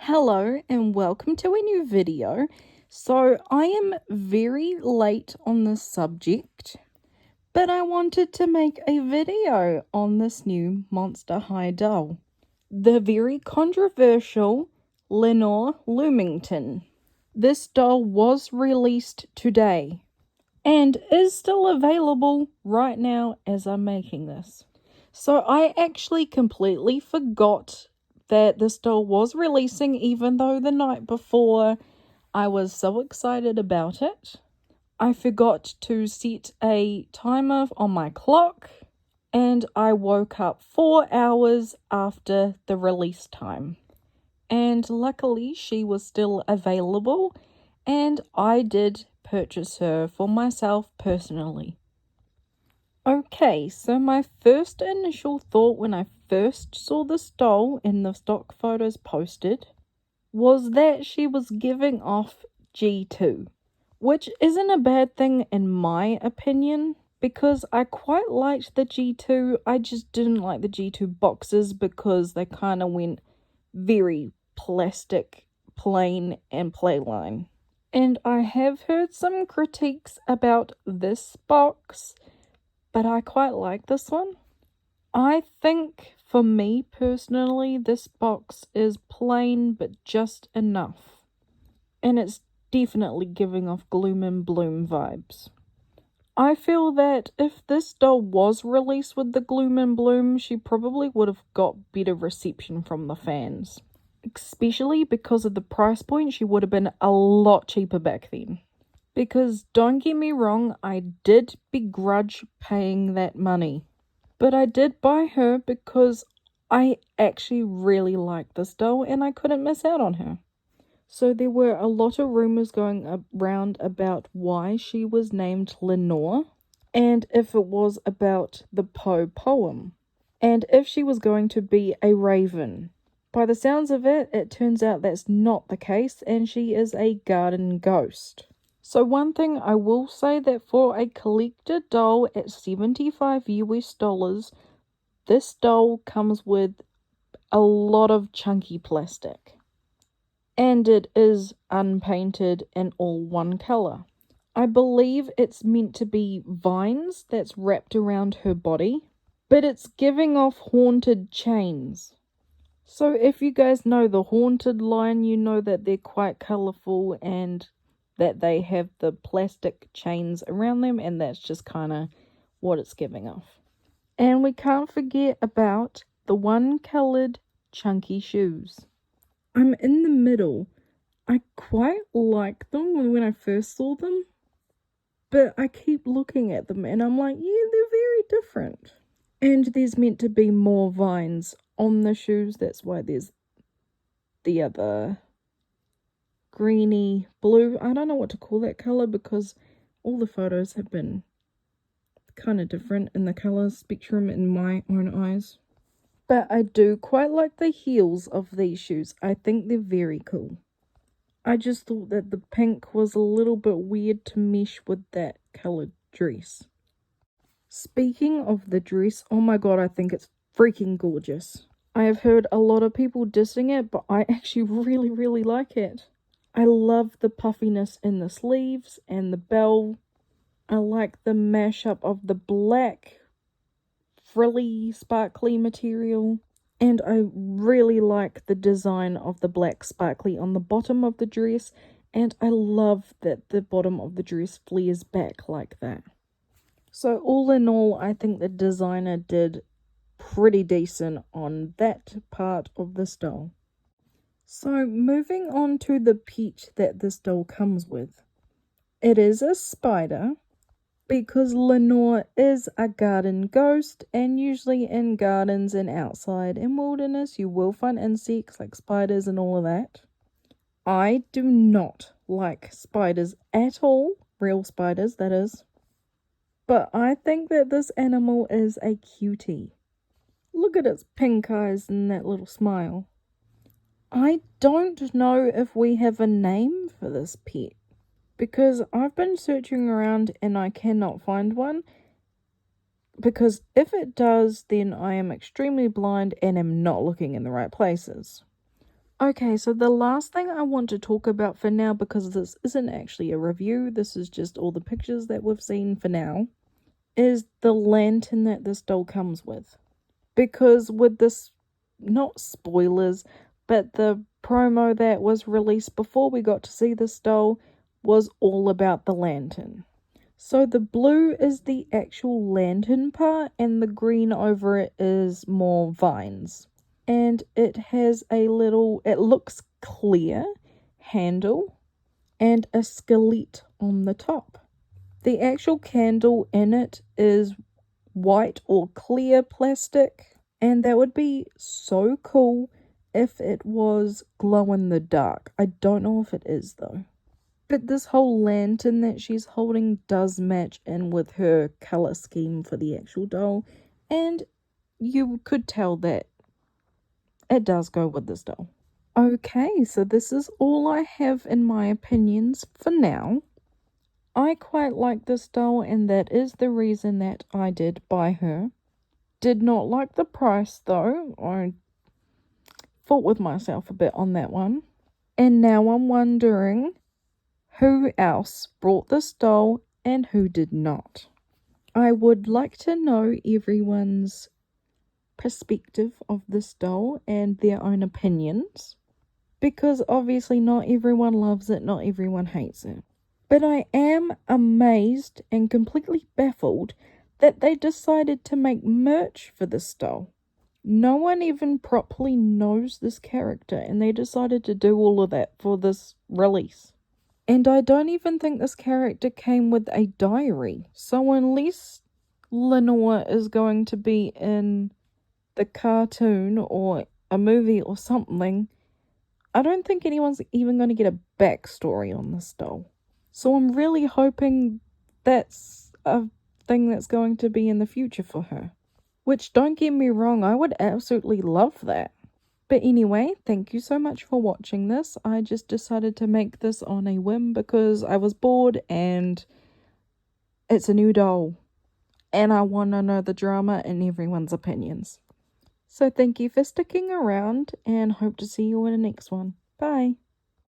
Hello and welcome to a new video. So I am very late on this subject, but I wanted to make a video on this new Monster High doll. The very controversial Lenore Loomington. This doll was released today and is still available right now as I'm making this. So I actually completely forgot that this doll was releasing, even though the night before I was so excited about it. I forgot to set a timer on my clock, and I woke up 4 hours after the release time. And luckily she was still available, and I did purchase her for myself personally. Okay, so my first initial thought when I first saw this doll in the stock photos posted was that she was giving off G2, which isn't a bad thing in my opinion, because I quite liked the G2. I just didn't like the G2 boxes because they kind of went very plastic, plain, and playline. And I have heard some critiques about this box, but I quite like this one. I think, for me personally, this box is plain but just enough. And it's definitely giving off gloom and bloom vibes. I feel that if this doll was released with the gloom and bloom, she probably would have got better reception from the fans. Especially because of the price point, she would have been a lot cheaper back then. Because don't get me wrong, I did begrudge paying that money. But I did buy her because I actually really liked this doll and I couldn't miss out on her. So there were a lot of rumors going around about why she was named Lenore, and if it was about the Poe poem, and if she was going to be a raven. By the sounds of it, it turns out that's not the case and she is a garden ghost. So one thing I will say that for a collector doll at 75 US dollars, this doll comes with a lot of chunky plastic. And it is unpainted and all one colour. I believe it's meant to be vines that's wrapped around her body, but it's giving off haunted chains. So if you guys know the haunted line, you know that they're quite colourful and that they have the plastic chains around them, and that's just kind of what it's giving off. And we can't forget about the one coloured chunky shoes. I'm in the middle. I quite like them when I first saw them, but I keep looking at them and I'm like, yeah, they're very different. And there's meant to be more vines on the shoes, that's why there's the other greeny blue. I don't know what to call that colour because all the photos have been kind of different in the colour spectrum in my own eyes. But I do quite like the heels of these shoes. I think they're very cool. I just thought that the pink was a little bit weird to mesh with that coloured dress. Speaking of the dress, oh my god, I think it's freaking gorgeous. I have heard a lot of people dissing it, but I actually really like it. I love the puffiness in the sleeves and the bell. I like the mashup of the black, frilly, sparkly material. And I really like the design of the black sparkly on the bottom of the dress. And I love that the bottom of the dress flares back like that. So all in all, I think the designer did pretty decent on that part of this doll. So moving on to the pet that this doll comes with. It is a spider, because Lenore is a garden ghost, and usually in gardens and outside in wilderness you will find insects like spiders and all of that. I do not like spiders at all, real spiders that is. But I think that this animal is a cutie. Look at its pink eyes and that little smile. I don't know if we have a name for this pet, because I've been searching around and I cannot find one. Because if it does, then I am extremely blind and am not looking in the right places. Okay, so the last thing I want to talk about for now, because this isn't actually a review, this is just all the pictures that we've seen for now, is the lantern that this doll comes with. Because with this, not spoilers, but the promo that was released before we got to see this doll was all about the lantern. So the blue is the actual lantern part, and the green over it is more vines. And it has a little, it looks clear, handle and a skeleton on the top. The actual candle in it is white or clear plastic, and that would be so cool if it was glow in the dark. I don't know if it is though. But this whole lantern that she's holding does match in with her color scheme for the actual doll, and you could tell that it does go with this doll. Okay, so this is all I have in my opinions for now. I quite like this doll, and that is the reason that I did buy her. Did not like the price though. I fought with myself a bit on that one. And now I'm wondering who else brought this doll and who did not. I would like to know everyone's perspective of this doll and their own opinions, because obviously not everyone loves it, not everyone hates it. But I am amazed and completely baffled that they decided to make merch for this doll. No one even properly knows this character, and they decided to do all of that for this release. And I don't even think this character came with a diary. So unless Lenore is going to be in the cartoon or a movie or something, I don't think anyone's even going to get a backstory on this doll. So I'm really hoping that's a thing that's going to be in the future for her. Which, don't get me wrong, I would absolutely love that. But anyway, thank you so much for watching this. I just decided to make this on a whim because I was bored and it's a new doll. And I want to know the drama and everyone's opinions. So thank you for sticking around and hope to see you in the next one. Bye.